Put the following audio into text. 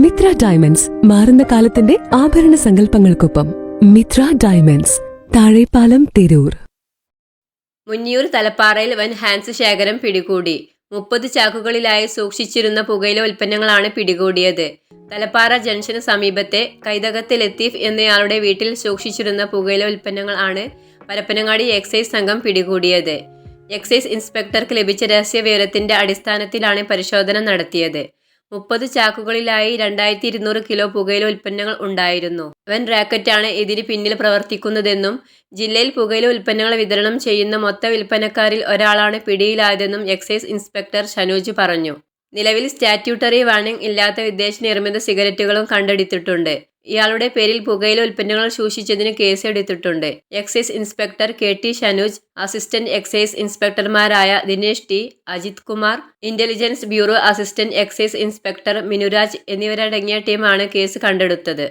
Mitra diamonds മാറുന്ന കാലത്തിന്റെ ആഭരണ സങ്കല്പങ്ങൾക്കൊപ്പം. മിത്ര ഡയമണ്ട്സ്, താഴെപ്പാലം, തിരൂർ. മുന്നിയൂർ തലപ്പാറയിൽ വൻ ഹാൻസ് ശേഖരം പിടികൂടി. 30 ചാക്കുകളിലായി സൂക്ഷിച്ചിരുന്ന പുകയില ഉൽപ്പന്നങ്ങളാണ് പിടികൂടിയത്. തലപ്പാറ ജംഗ്ഷന് സമീപത്തെ കൈതകത്ത് ലത്തീഫ് എന്നയാളുടെ വീട്ടിൽ സൂക്ഷിച്ചിരുന്ന പുകയില ഉൽപ്പന്നങ്ങൾ ആണ് പരപ്പനങ്ങാടി എക്സൈസ് സംഘം പിടികൂടിയത്. എക്സൈസ് ഇൻസ്പെക്ടർക്ക് ലഭിച്ച രഹസ്യ വിവരത്തിന്റെ അടിസ്ഥാനത്തിലാണ് പരിശോധന നടത്തിയത്. 30 ചാക്കുകളിലായി 2200 കിലോ പുകയില ഉൽപ്പന്നങ്ങൾ ഉണ്ടായിരുന്നു. വൻ റാക്കറ്റാണ് ഇതിന് പിന്നിൽ പ്രവർത്തിക്കുന്നതെന്നും ജില്ലയിൽ പുകയില ഉൽപ്പന്നങ്ങൾ വിതരണം ചെയ്യുന്ന മൊത്ത വിൽപ്പനക്കാരിൽ ഒരാളാണ് പിടിയിലായതെന്നും എക്സൈസ് ഇൻസ്പെക്ടർ ഷനൂജ് പറഞ്ഞു. നിലവിൽ സ്റ്റാറ്റ്യൂട്ടറി വാണിംഗ് ഇല്ലാത്ത വിദേശ നിർമ്മിത സിഗരറ്റുകളും കണ്ടെടുത്തിട്ടുണ്ട്. ഇയാളുടെ പേരിൽ പുകയില ഉൽപ്പന്നങ്ങൾ സൂക്ഷിച്ചതിന് കേസെടുത്തിട്ടുണ്ട്. Excise inspector KT Shanuj, assistant excise ഇൻസ്പെക്ടർമാരായ Dinesh T, Ajith Kumar, intelligence bureau assistant excise inspector Minuraj എന്നിവരടങ്ങിയ ടീമാണ് കേസ് കണ്ടെടുത്തത്.